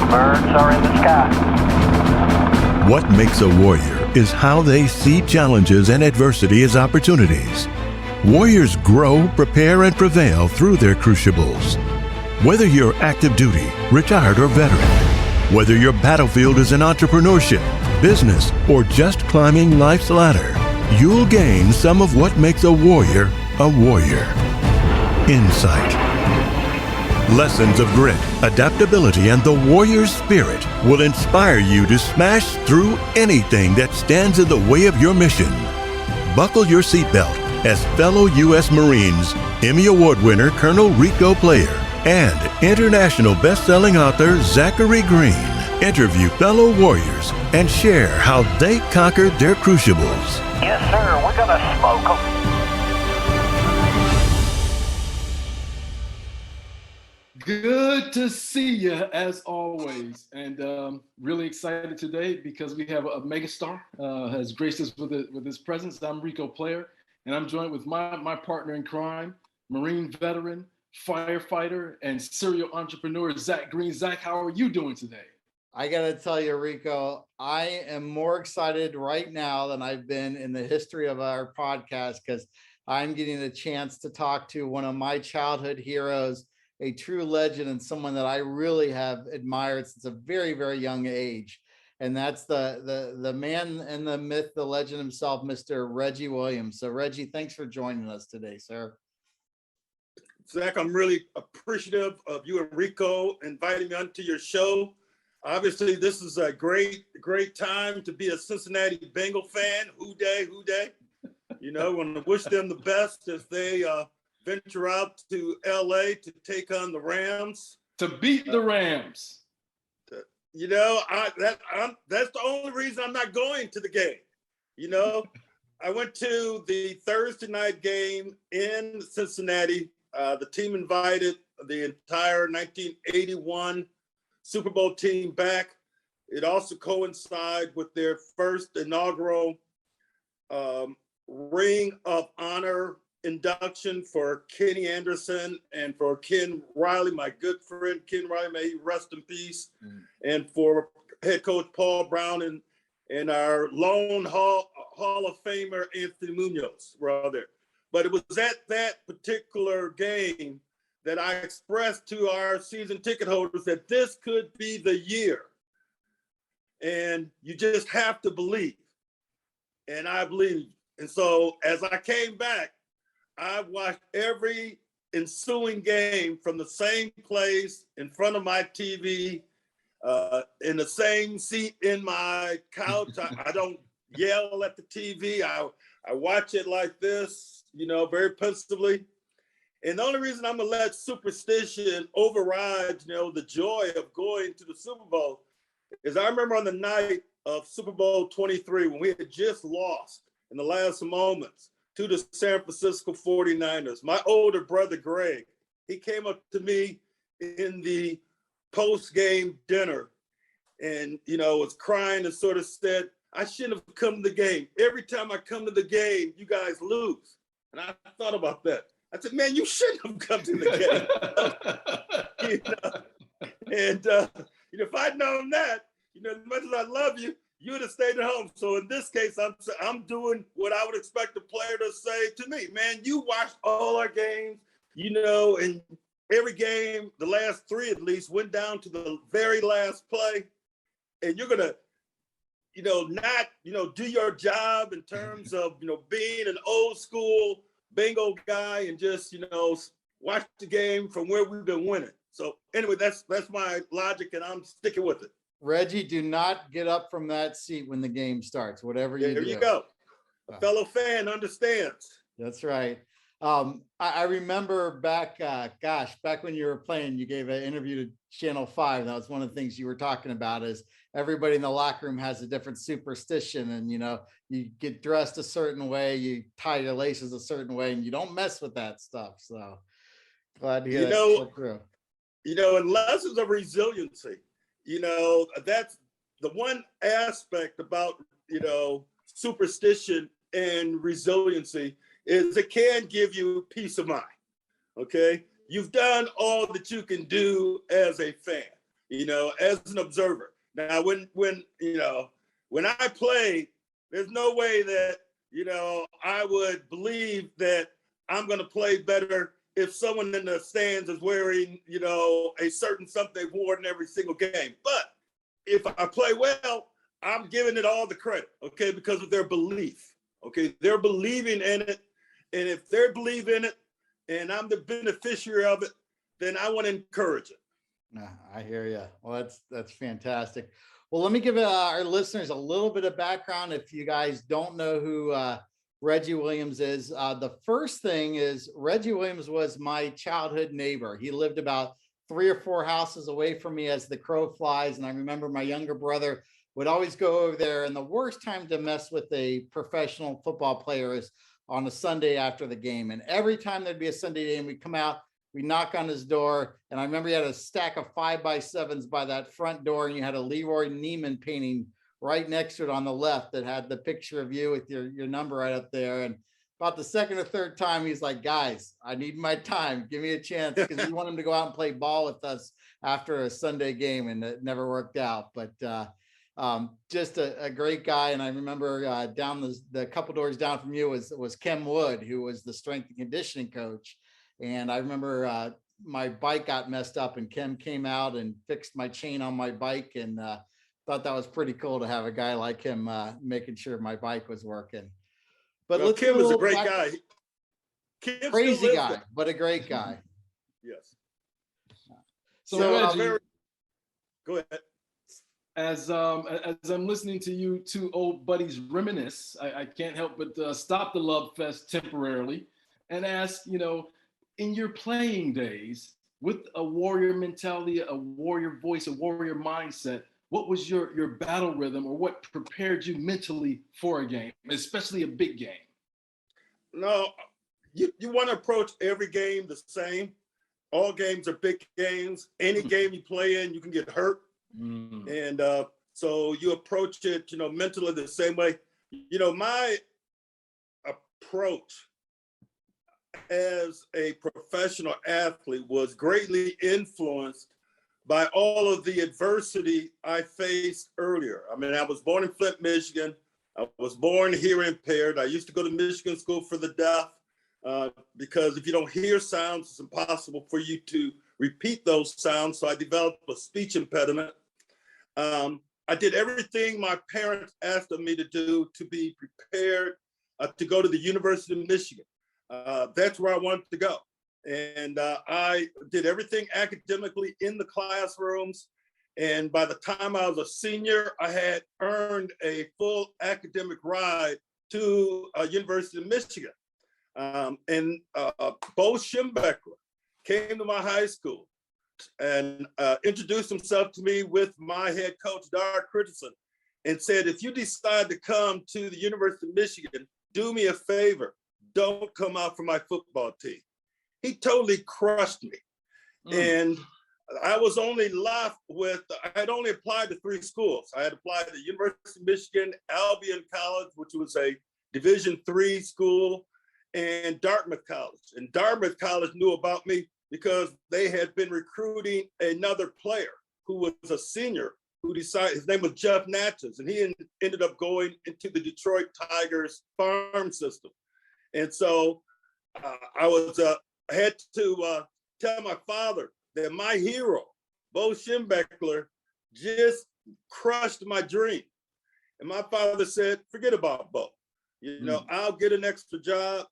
Birds are in the sky. What makes a warrior is how they see challenges and adversity as opportunities. Warriors grow, prepare, and prevail through their crucibles. Whether you're active duty, retired, or veteran, whether your battlefield is in entrepreneurship, business, or just climbing life's ladder, you'll gain some of what makes a warrior. Insight. Lessons of grit, adaptability, and the warrior's spirit will inspire you to smash through anything that stands in the way of your mission. Buckle your seatbelt as fellow U.S. Marines, Emmy Award winner Colonel Riccoh player, and international best-selling author Zachary Green interview fellow warriors and share how they conquered their crucibles. Yes, sir. We're going to smoke them. Good to see you as always, and really excited today because we have a megastar has graced us with his presence. I'm Riccoh player, and I'm joined with my partner in crime, Marine veteran, firefighter, and serial entrepreneur, Zach Green. Zach, how are you doing today? I got to tell you, Riccoh, I am more excited right now than I've been in the history of our podcast because I'm getting a chance to talk to one of my childhood heroes, a true legend and someone that I really have admired since a very, very young age. And that's the man and the myth, the legend himself, Mr. Reggie Williams. So Reggie, thanks for joining us today, sir. Zach, I'm really appreciative of you and Riccoh inviting me onto your show. Obviously, this is a great time to be a Cincinnati Bengal fan. Who day. You know, want to wish them the best as they venture out to LA to take on the Rams. To beat the Rams. You know, that's the only reason I'm not going to the game. You know, I went to the Thursday night game in Cincinnati. The team invited the entire 1981 Super Bowl team back. It also coincided with their first inaugural Ring of Honor induction for Kenny Anderson and for Ken Riley, my good friend Ken Riley, may he rest in peace, and for head coach Paul Brown and our lone Hall of Famer Anthony Munoz were all there. But it was at that particular game that I expressed to our season ticket holders that this could be the year. And you just have to believe. And I believed. And so as I came back, I watched every ensuing game from the same place in front of my TV, in the same seat in my couch. I don't yell at the TV. I watch it like this, you know, very pensively. And the only reason I'm gonna let superstition override, you know, the joy of going to the Super Bowl is I remember on the night of Super Bowl 23 when we had just lost in the last moments to the San Francisco 49ers. My older brother, Greg, he came up to me in the post-game dinner and, you know, was crying and sort of said, I shouldn't have come to the game. Every time I come to the game, you guys lose. And I thought about that. I said, man, you shouldn't have come to the game. You know? And, you know, if I'd known that, you know, as much as I love you, you would have stayed at home. So in this case, I'm doing what I would expect a player to say to me. Man, you watched all our games, you know, and every game, the last three at least, went down to the very last play. And you're going to, you know, not, you know, do your job in terms of, you know, being an old school Bengal guy and just, you know, watch the game from where we've been winning. So anyway, that's my logic and I'm sticking with it. Reggie, do not get up from that seat when the game starts, whatever you do. There you go. A fellow fan understands. That's right. I remember back when you were playing, you gave an interview to Channel 5. That was one of the things you were talking about is everybody in the locker room has a different superstition and, you know, you get dressed a certain way, you tie your laces a certain way, and you don't mess with that stuff. So glad to hear that through. You know, and lessons of resiliency. You know, that's the one aspect about, you know, superstition and resiliency is it can give you peace of mind. Okay. You've done all that you can do as a fan. as an observer. Now, when I play, there's no way that, I would believe that I'm going to play better if someone in the stands is wearing, a certain something they've worn every single game. But if I play well, I'm giving it all the credit, okay, because of their belief, okay? They're believing in it. And if they're believing it and I'm the beneficiary of it, then I want to encourage it. I hear you. Well, that's fantastic. Well, let me give our listeners a little bit of background. If you guys don't know who Reggie Williams is, the first thing is Reggie Williams was my childhood neighbor. He lived about 3 or 4 houses away from me as the crow flies. And I remember my younger brother would always go over there. And the worst time to mess with a professional football player is on a Sunday after the game. And every time there'd be a Sunday game, we'd come out, we knock on his door. And I remember he had a stack of 5x7s by that front door. And you had a Leroy Neiman painting right next to it on the left that had the picture of you with your number right up there. And about the second or third time, he's like, guys, I need my time. Give me a chance, because we want him to go out and play ball with us after a Sunday game. And it never worked out. But just a great guy. And I remember down the couple doors down from you was Kem Wood, who was the strength and conditioning coach. And I remember my bike got messed up and Kem came out and fixed my chain on my bike, and thought that was pretty cool to have a guy like him making sure my bike was working. But well, Kem is a great guy. Crazy guy, but a great guy. Yes. So Reggie, go ahead. As I'm listening to you two old buddies reminisce, I can't help but stop the love fest temporarily and ask, in your playing days, with a warrior mentality, a warrior voice, a warrior mindset, what was your battle rhythm, or what prepared you mentally for a game, especially a big game? No, you want to approach every game the same. All games are big games. Any game you play in, you can get hurt. And so you approach it, mentally the same way. My approach as a professional athlete was greatly influenced by all of the adversity I faced earlier. I mean, I was born in Flint, Michigan. I was born hearing impaired. I used to go to Michigan School for the Deaf because if you don't hear sounds, it's impossible for you to repeat those sounds. So I developed a speech impediment. I did everything my parents asked of me to do to be prepared to go to the University of Michigan. That's where I wanted to go. And I did everything academically in the classrooms. And by the time I was a senior, I had earned a full academic ride to University of Michigan. And Bo Schimbeckler came to my high school and introduced himself to me with my head coach, Dar Christensen, and said, if you decide to come to the University of Michigan, do me a favor, don't come out for my football team. He totally crushed me. And I was only left with, I had only applied to 3 schools. I had applied to University of Michigan, Albion College, which was a Division III school, and Dartmouth College. And Dartmouth College knew about me because they had been recruiting another player who was a senior who decided, his name was Jeff Natchez, and he ended up going into the Detroit Tigers farm system. And so I had to tell my father that my hero, Bo Schimbeckler, just crushed my dream. And my father said, forget about Bo. I'll get an extra job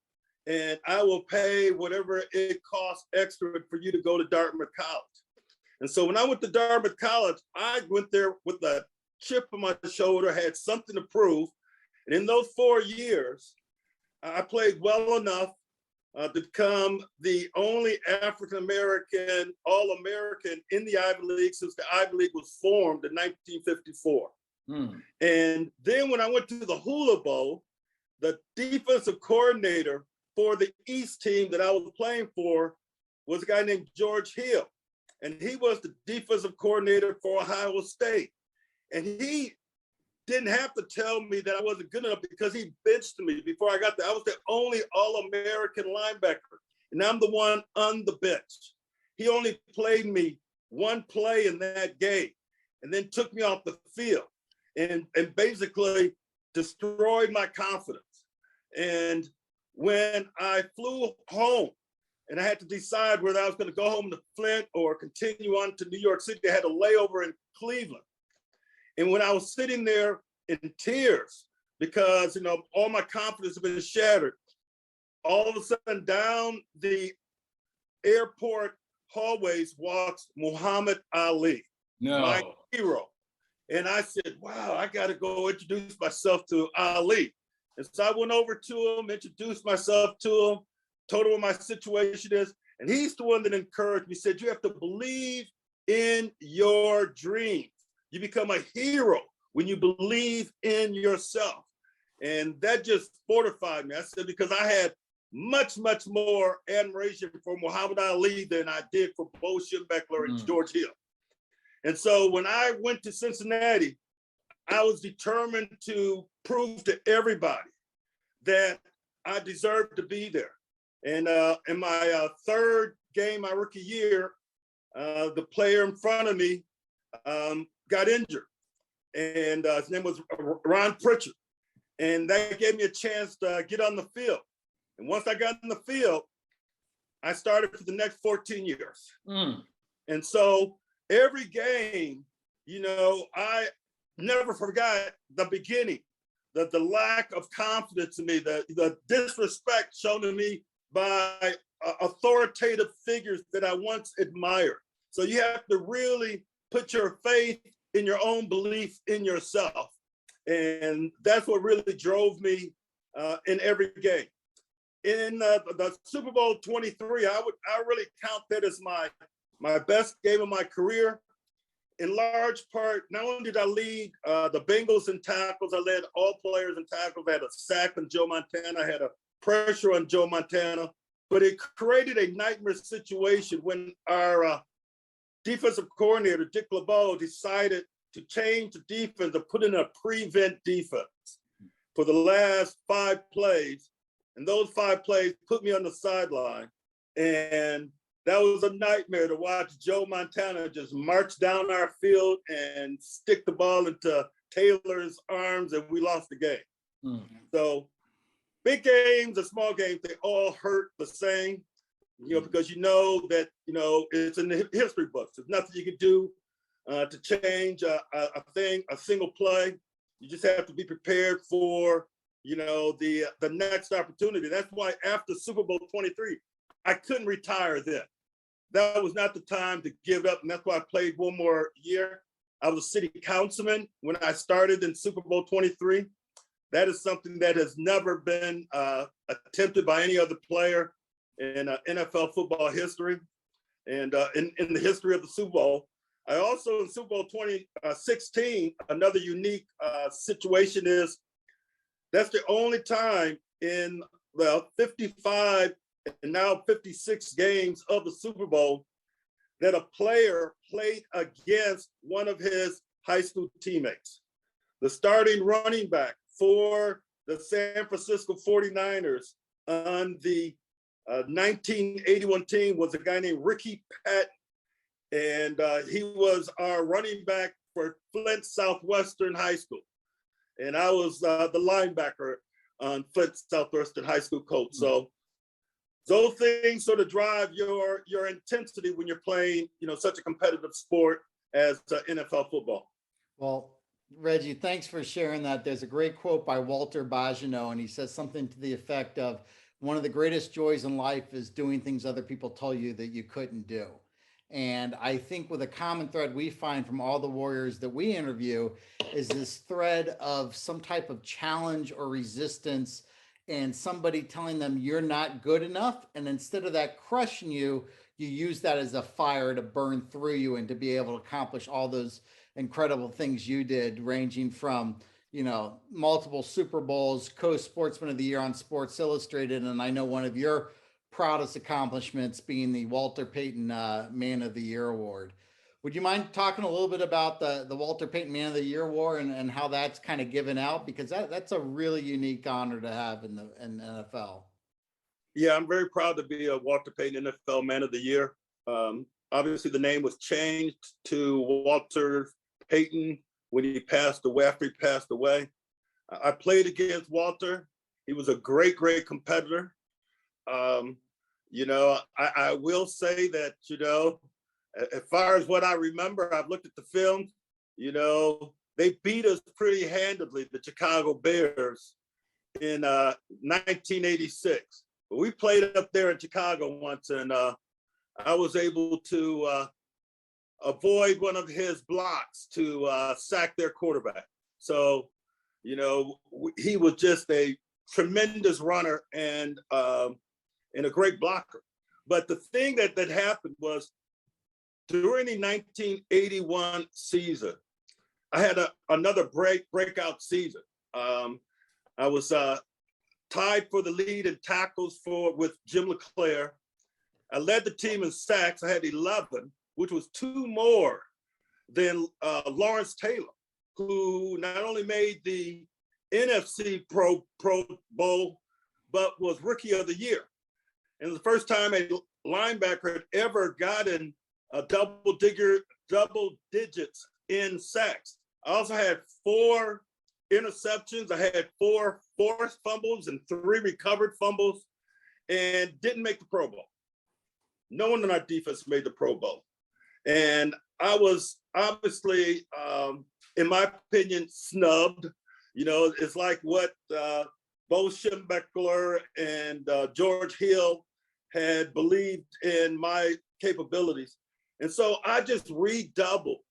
and I will pay whatever it costs extra for you to go to Dartmouth College. And so when I went to Dartmouth College, I went there with a chip on my shoulder, had something to prove. And in those 4 years, I played well enough to become the only African-American All-American in the Ivy League since the Ivy League was formed in 1954. And then when I went to the Hula Bowl, the defensive coordinator for the East team that I was playing for was a guy named George Hill. And he was the defensive coordinator for Ohio State. And he didn't have to tell me that I wasn't good enough because he benched me before I got there. I was the only All-American linebacker, and I'm the one on the bench. He only played me one play in that game and then took me off the field and basically destroyed my confidence. And when I flew home and I had to decide whether I was going to go home to Flint or continue on to New York City, I had a layover in Cleveland. And when I was sitting there in tears because, all my confidence had been shattered, all of a sudden down the airport hallways walks Muhammad Ali, my hero. And I said, wow, I got to go introduce myself to Ali. And so I went over to him, introduced myself to him, told him what my situation is. And he's the one that encouraged me, said, you have to believe in your dreams. You become a hero when you believe in yourself. And that just fortified me. I said, because I had much, much more admiration for Muhammad Ali than I did for Bo Schembechler and George Hill. And so when I went to Cincinnati, I was determined to prove to everybody that I deserved to be there. And in my third game, my rookie year, the player in front of me got injured. And his name was Ron Pritchard. And that gave me a chance to get on the field. And once I got in the field, I started for the next 14 years. And so every game, I never forgot the beginning, the lack of confidence in me, the disrespect shown to me by authoritative figures that I once admired. So you have to really put your faith in your own belief in yourself. And that's what really drove me in every game. In the Super Bowl 23, I really count that as my best game of my career. In large part, not only did I lead the Bengals in tackles, I led all players in tackles. I had a sack on Joe Montana. I had a pressure on Joe Montana. But it created a nightmare situation when our defensive coordinator, Dick LeBeau, decided to change the defense and put in a prevent defense for the last 5 plays. And those 5 plays put me on the sideline. And that was a nightmare to watch Joe Montana just march down our field and stick the ball into Taylor's arms, and we lost the game. So big games and small games, they all hurt the same, because that, it's in the history books. There's nothing you can do to change a single play. You just have to be prepared for, the next opportunity. That's why after Super Bowl 23, I couldn't retire then. That was not the time to give it up, and that's why I played one more year. I was a city councilman when I started in Super Bowl 23. That is something that has never been attempted by any other player in NFL football history and in the history of the Super Bowl. I also, in Super Bowl 2016, another unique situation is that's the only time in the 55 and now 56 games of the Super Bowl that a player played against one of his high school teammates. The starting running back for the San Francisco 49ers on the 1981 team was a guy named Ricky Patton. And he was our running back for Flint Southwestern High School. And I was the linebacker on Flint Southwestern High School coach. So those things sort of drive your intensity when you're playing, such a competitive sport as NFL football. Well, Reggie, thanks for sharing that. There's a great quote by Walter Baggio, and he says something to the effect of, one of the greatest joys in life is doing things other people tell you that you couldn't do. And I think with a common thread we find from all the warriors that we interview is this thread of some type of challenge or resistance and somebody telling them you're not good enough. And instead of that crushing you, you use that as a fire to burn through you and to be able to accomplish all those incredible things you did, ranging from, multiple Super Bowls, co-sportsman of the year on Sports Illustrated. And I know one of your proudest accomplishments being the Walter Payton Man of the Year Award. Would you mind talking a little bit about the Walter Payton Man of the Year Award and how that's kind of given out? Because that's a really unique honor to have in the NFL. Yeah, I'm very proud to be a Walter Payton NFL Man of the Year. obviously the name was changed to Walter Payton when he passed away, after he passed away. I played against Walter. He was a great, great competitor. You know, I will say that, you know, as far as what I remember, I've looked at the film, you know, they beat us pretty handedly, the Chicago Bears, in 1986. But we played up there in Chicago once, and I was able to avoid one of his blocks to sack their quarterback. So, you know, he was just a tremendous runner and a great blocker. But the thing that happened was during the 1981 season, I had another breakout season. I was tied for the lead in tackles with Jim LeClaire. I led the team in sacks. I had 11, which was 2 more than Lawrence Taylor, who not only made the NFC Pro Bowl, but was Rookie of the Year. And the first time a linebacker had ever gotten a double digits in sacks. I also had 4 interceptions. I had 4 forced fumbles and 3 recovered fumbles, and didn't make the Pro Bowl. No one in our defense made the Pro Bowl. And I was obviously, in my opinion, snubbed. You know, it's like what Bo Schembechler and George Hill had believed in my capabilities. And so I just redoubled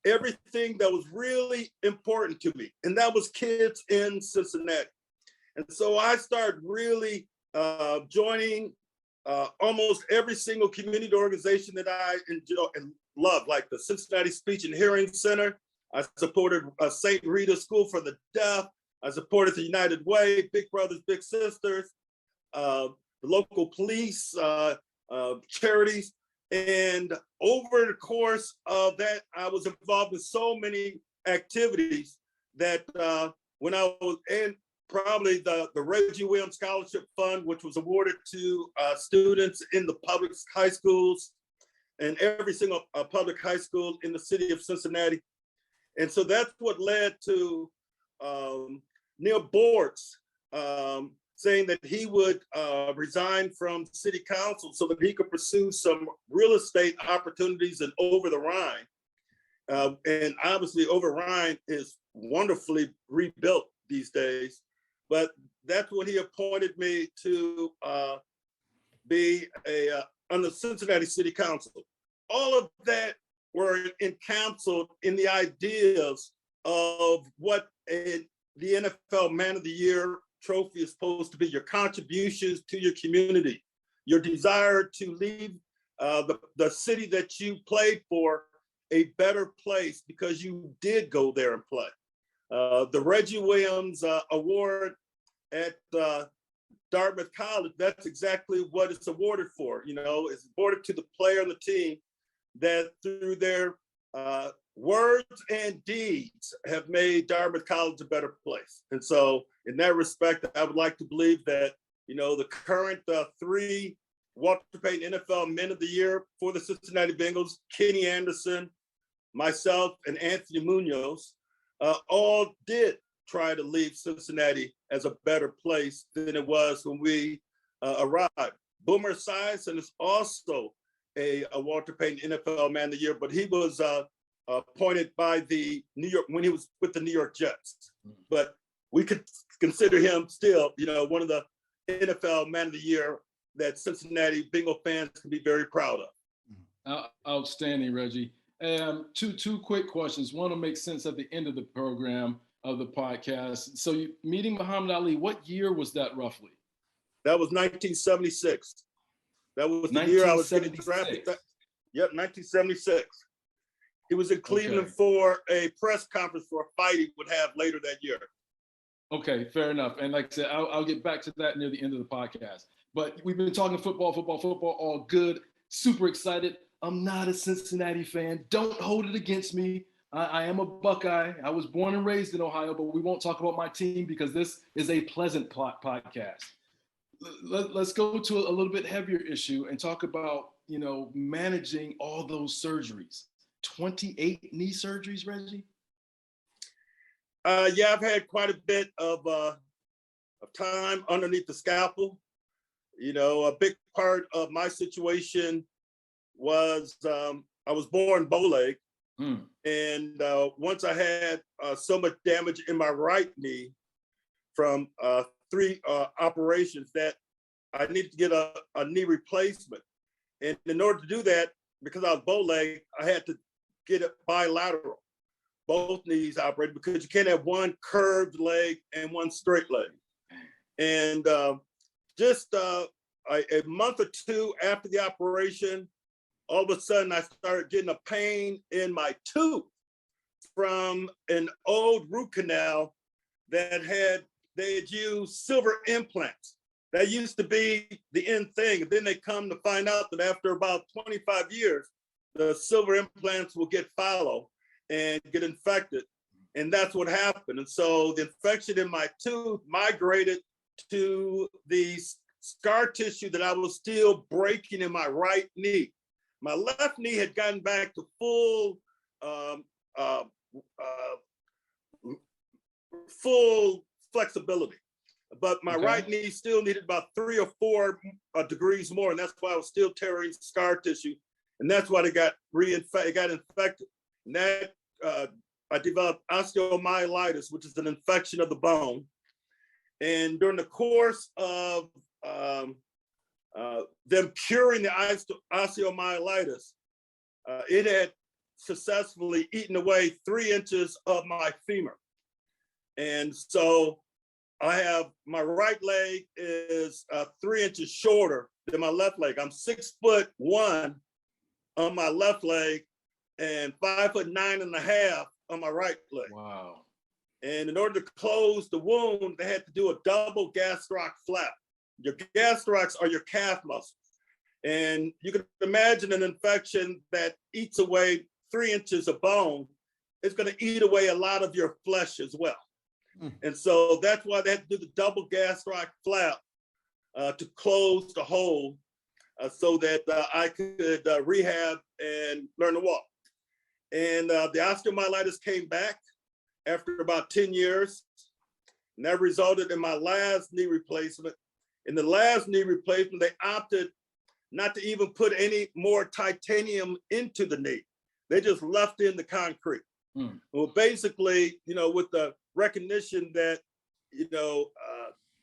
everything that was really important to me. And that was kids in Cincinnati. And so I started really joining almost every single community organization that I enjoy and love, like the Cincinnati Speech and Hearing Center. I supported St. Rita School for the Deaf. I supported the United Way, Big Brothers, Big Sisters, the local police, charities. And over the course of that, I was involved in so many activities that when I was in probably the Reggie Williams Scholarship Fund, which was awarded to students in the public high schools and every single public high school in the city of Cincinnati. And so that's what led to Neil Bortz saying that he would resign from city council so that he could pursue some real estate opportunities in Over the Rhine. And obviously Over Rhine is wonderfully rebuilt these days, but that's when he appointed me to be on the Cincinnati City Council. All of that were encountered in the ideas of what the NFL Man of the Year trophy is supposed to be: your contributions to your community, your desire to leave the city that you played for a better place because you did go there and play. The Reggie Williams Award at Dartmouth College, that's exactly what it's awarded for. You know, it's awarded to the player and the team that through their words and deeds have made Dartmouth College a better place. And so in that respect, I would like to believe that, you know, the current 3 Walter Payton NFL Men of the Year for the Cincinnati Bengals, Kenny Anderson, myself, and Anthony Munoz, all did try to leave Cincinnati as a better place than it was when we arrived. Boomer Esiason is also a Walter Payton NFL Man of the Year, but he was appointed by the New York, when he was with the New York Jets. But we could consider him still, you know, one of the NFL Man of the Year that Cincinnati Bengal fans can be very proud of. Outstanding, Reggie. Two quick questions. One will make sense at the end of the program of the podcast. So you meeting Muhammad Ali, what year was that roughly? That was 1976. That was the year I was getting drafted. Yep, 1976. He was in Cleveland for a press conference for a fight he would have later that year. Okay, fair enough. And like I said, I'll get back to that near the end of the podcast. But we've been talking football, all good. Super excited. I'm not a Cincinnati fan. Don't hold it against me. I am a Buckeye. I was born and raised in Ohio, but we won't talk about my team because this is a pleasant podcast. Let's go to a little bit heavier issue and talk about managing all those surgeries? 28 knee surgeries, Reggie? Yeah, I've had quite a bit of time underneath the scalpel. A big part of my situation was I was born bow-legged. And once I had so much damage in my right knee from 3 operations that I needed to get a knee replacement. And in order to do that, because I was bow-legged, I had to get it bilateral, both knees operated, because you can't have one curved leg and one straight leg. And just a month or 2 after the operation, all of a sudden I started getting a pain in my tooth from an old root canal that they had used silver implants. That used to be the end thing. And then they come to find out that after about 25 years, the silver implants will get fallow and get infected. And that's what happened. And so the infection in my tooth migrated to the scar tissue that I was still breaking in my right knee. My left knee had gotten back to full flexibility, but my right knee still needed about 3 or 4 degrees more, and that's why I was still tearing scar tissue, and that's why it got infected. And that I developed osteomyelitis, which is an infection of the bone. And during the course of them curing the osteomyelitis, it had successfully eaten away 3 inches of my femur. And so I have, my right leg is 3 inches shorter than my left leg. I'm 6'1" on my left leg and 5'9.5" on my right leg. Wow. And in order to close the wound, they had to do a double gastroc flap. Your gastrocs are your calf muscles. And you can imagine an infection that eats away 3 inches of bone. It's going to eat away a lot of your flesh as well. And so that's why they had to do the double gastroc flap to close the hole so that I could rehab and learn to walk. And the osteomyelitis came back after about 10 years. And that resulted in my last knee replacement. In the last knee replacement, they opted not to even put any more titanium into the knee. They just left in the concrete. Well, basically, with the recognition that,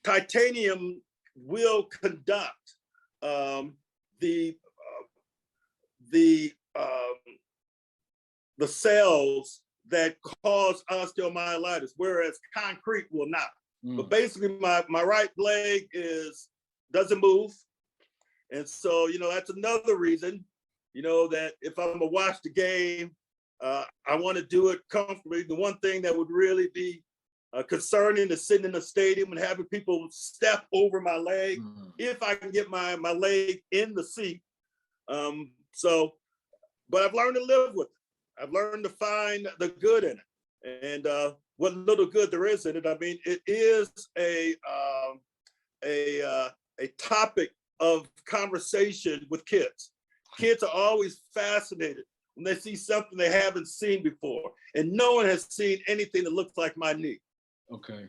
titanium will conduct the cells that cause osteomyelitis, whereas concrete will not. But basically, my right leg doesn't move. And so, that's another reason, that if I'm gonna watch the game, I want to do it comfortably. The one thing that would really be concerning is sitting in the stadium and having people step over my leg if I can get my leg in the seat. But I've learned to live with it. I've learned to find the good in it. And what little good there is in it, I mean, it is a topic of conversation with kids. Kids are always fascinated when they see something they haven't seen before, and no one has seen anything that looks like my knee. Okay.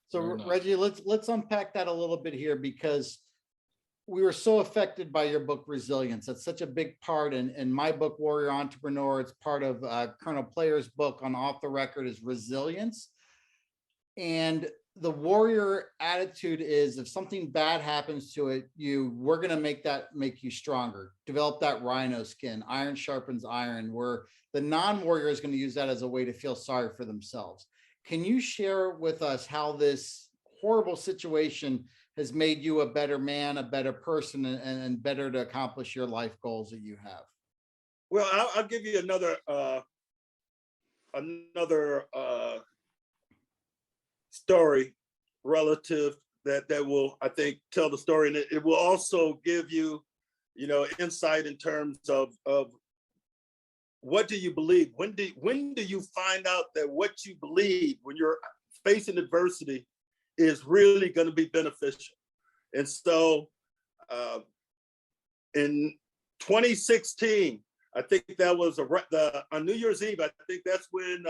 So Reggie, let's unpack that a little bit here, because we were so affected by your book, Resilience. That's such a big part in my book, Warrior Entrepreneur. It's part of Colonel Player's book on Off the Record is Resilience. And the warrior attitude is, if something bad happens to we're going to make you stronger. Develop that rhino skin. Iron sharpens iron, where the non-warrior is going to use that as a way to feel sorry for themselves. Can you share with us how this horrible situation has made you a better man, a better person, and better to accomplish your life goals that you have? Well, I'll give you another story relative that will, I think, tell the story, and it will also give you, insight in terms of what do you believe? When do you find out that what you believe when you're facing adversity is really going to be beneficial? And so, in 2016, I think that was on New Year's Eve. I think that's when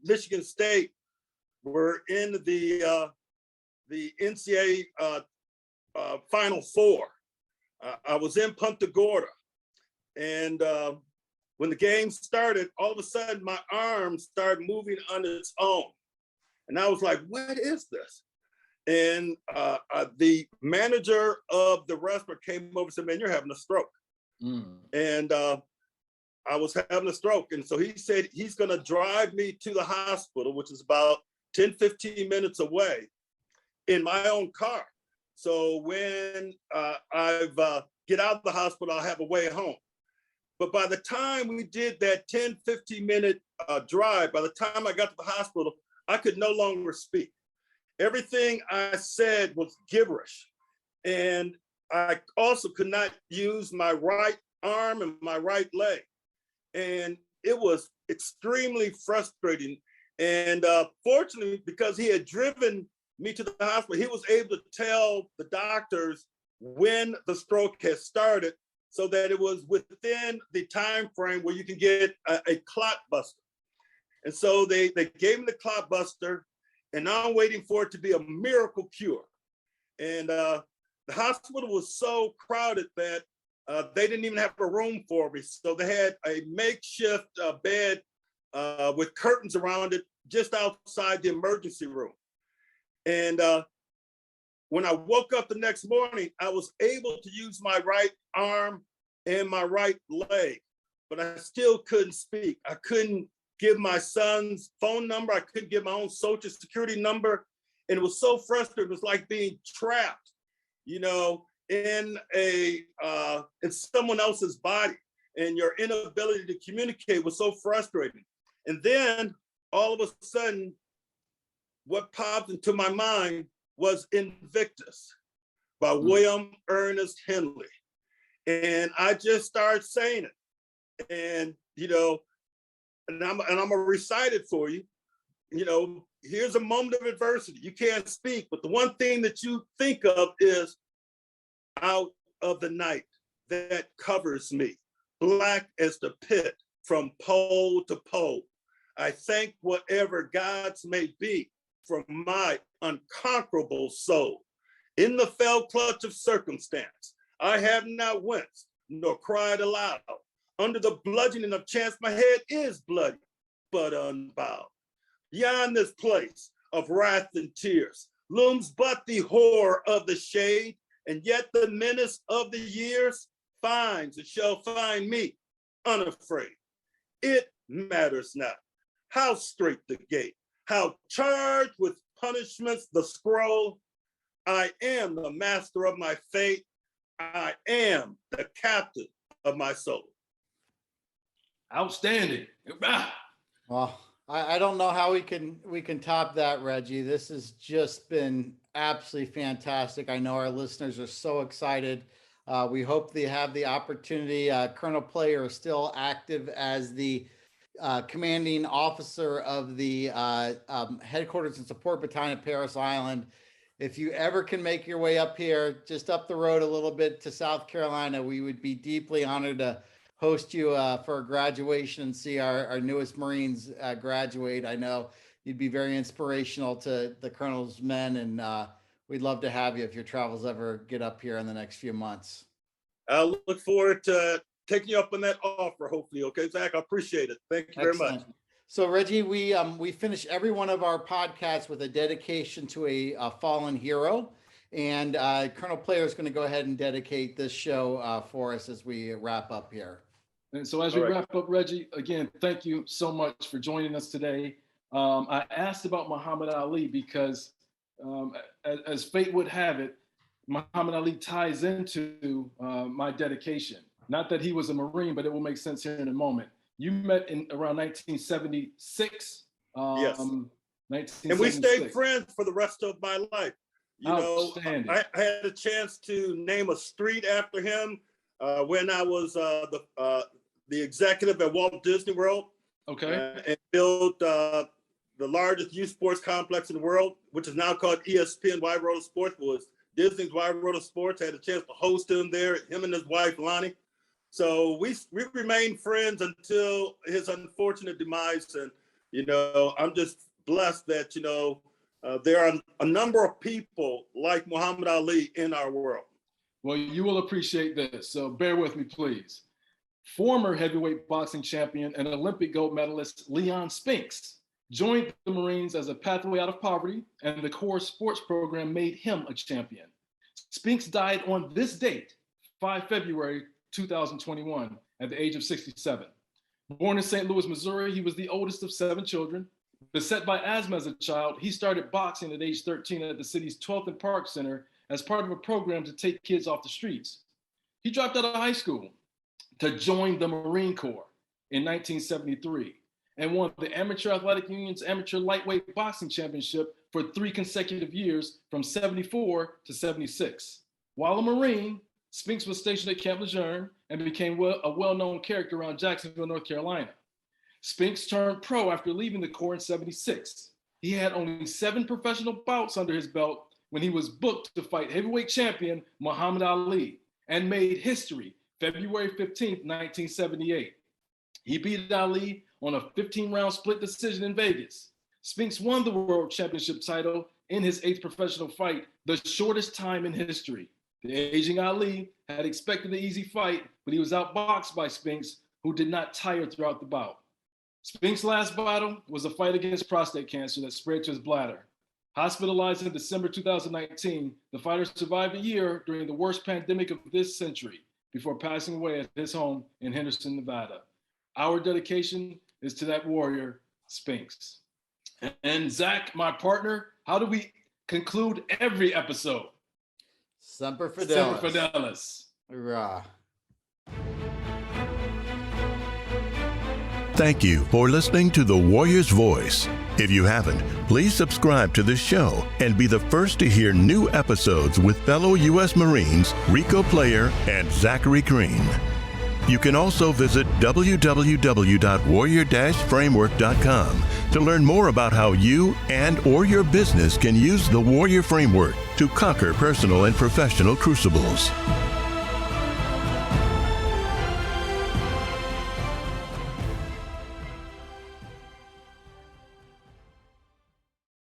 Michigan State were in the NCAA Final Four. I was in Punta Gorda, and when the game started, all of a sudden my arm started moving on its own, and I was like, "What is this?" And the manager of the restaurant came over and said, "Man, you're having a stroke." And I was having a stroke. And so he said he's going to drive me to the hospital, which is about 10, 15 minutes away, in my own car. So when I get out of the hospital, I'll have a way home. But by the time we did that 10, 15 minute drive, by the time I got to the hospital, I could no longer speak. Everything I said was gibberish. And I also could not use my right arm and my right leg. And it was extremely frustrating. And fortunately, because he had driven me to the hospital, he was able to tell the doctors when the stroke had started, so that it was within the time frame where you can get a clot buster. And so they gave me the clot buster, and now I'm waiting for it to be a miracle cure. And the hospital was so crowded that they didn't even have a room for me. So they had a makeshift bed with curtains around it just outside the emergency room. And when I woke up the next morning, I was able to use my right arm and my right leg, but I still couldn't speak. I couldn't give my son's phone number. I couldn't give my own social security number. And it was so frustrating. It was like being trapped, you know, in someone else's body, and your inability to communicate was so frustrating. And then all of a sudden, what popped into my mind was Invictus by William Ernest Henley. And I just started saying it. And, you know, and I'm gonna recite it for you. You know, here's a moment of adversity. You can't speak, but the one thing that you think of is out of the night that covers me, black as the pit from pole to pole. I thank whatever gods may be for my unconquerable soul. In the fell clutch of circumstance, I have not winced nor cried aloud. Under the bludgeoning of chance, my head is bloody, but unbowed. Beyond this place of wrath and tears looms but the horror of the shade, and yet the menace of the years finds and shall find me unafraid. It matters not how straight the gate, how charged with punishments the scroll. I am the master of my fate. I am the captain of my soul. Outstanding. Well, I don't know how we can top that, Reggie. This has just been absolutely fantastic. I know our listeners are so excited. We hope they have the opportunity. Colonel Player is still active as the commanding officer of the headquarters and support battalion at Parris Island. If you ever can make your way up here, just up the road a little bit to South Carolina, we would be deeply honored to host you for a graduation and see our newest Marines graduate. I know you'd be very inspirational to the Colonel's men, and we'd love to have you if your travels ever get up here in the next few months. I look forward to taking you up on that offer, hopefully. Okay, Zach, I appreciate it. Thank you very much. So, Reggie, we finish every one of our podcasts with a dedication to a fallen hero. And Colonel Player is going to go ahead and dedicate this show for us as we wrap up here. And so as we wrap up, Reggie, again, thank you so much for joining us today. I asked about Muhammad Ali because as fate would have it, Muhammad Ali ties into my dedication. Not that he was a Marine, but it will make sense here in a moment. You met in around 1976. Yes. 1976. And we stayed friends for the rest of my life. You know, I had a chance to name a street after him when I was the executive at Walt Disney World. Okay. And built the largest youth sports complex in the world, which is now called ESPN Wide World of Sports. Was Disney's Wide World of Sports. I had a chance to host him there, him and his wife, Lonnie. So we remained friends until his unfortunate demise. And, I'm just blessed that, there are a number of people like Muhammad Ali in our world. Well, you will appreciate this, so bear with me, please. Former heavyweight boxing champion and Olympic gold medalist Leon Spinks joined the Marines as a pathway out of poverty, and the core sports program made him a champion. Spinks died on this date, 5 February 2021, at the age of 67. Born in St. Louis, Missouri, he was the oldest of 7 children. Beset by asthma as a child, he started boxing at age 13 at the city's 12th and Park Center as part of a program to take kids off the streets. He dropped out of high school to join the Marine Corps in 1973 and won the Amateur Athletic Union's Amateur Lightweight Boxing Championship for 3 consecutive years from 74 to 76. While a Marine, Spinks was stationed at Camp Lejeune and became a well-known character around Jacksonville, North Carolina. Spinks turned pro after leaving the Corps in 76. He had only 7 professional bouts under his belt when he was booked to fight heavyweight champion Muhammad Ali and made history February 15th, 1978. He beat Ali on a 15-round split decision in Vegas. Spinks won the world championship title in his 8th professional fight, the shortest time in history. The aging Ali had expected the easy fight, but he was outboxed by Spinks, who did not tire throughout the bout. Spinks' last battle was a fight against prostate cancer that spread to his bladder. Hospitalized in December 2019, the fighter survived a year during the worst pandemic of this century before passing away at his home in Henderson, Nevada. Our dedication is to that warrior, Spinks. And Zach, my partner, how do we conclude every episode? Semper Fidelis. Semper Fidelis. Hurrah. Thank you for listening to The Warrior's Voice. If you haven't, please subscribe to this show and be the first to hear new episodes with fellow U.S. Marines Riccoh Player and Zachary Green. You can also visit www.warrior-framework.com to learn more about how you and or your business can use the Warrior Framework to conquer personal and professional crucibles.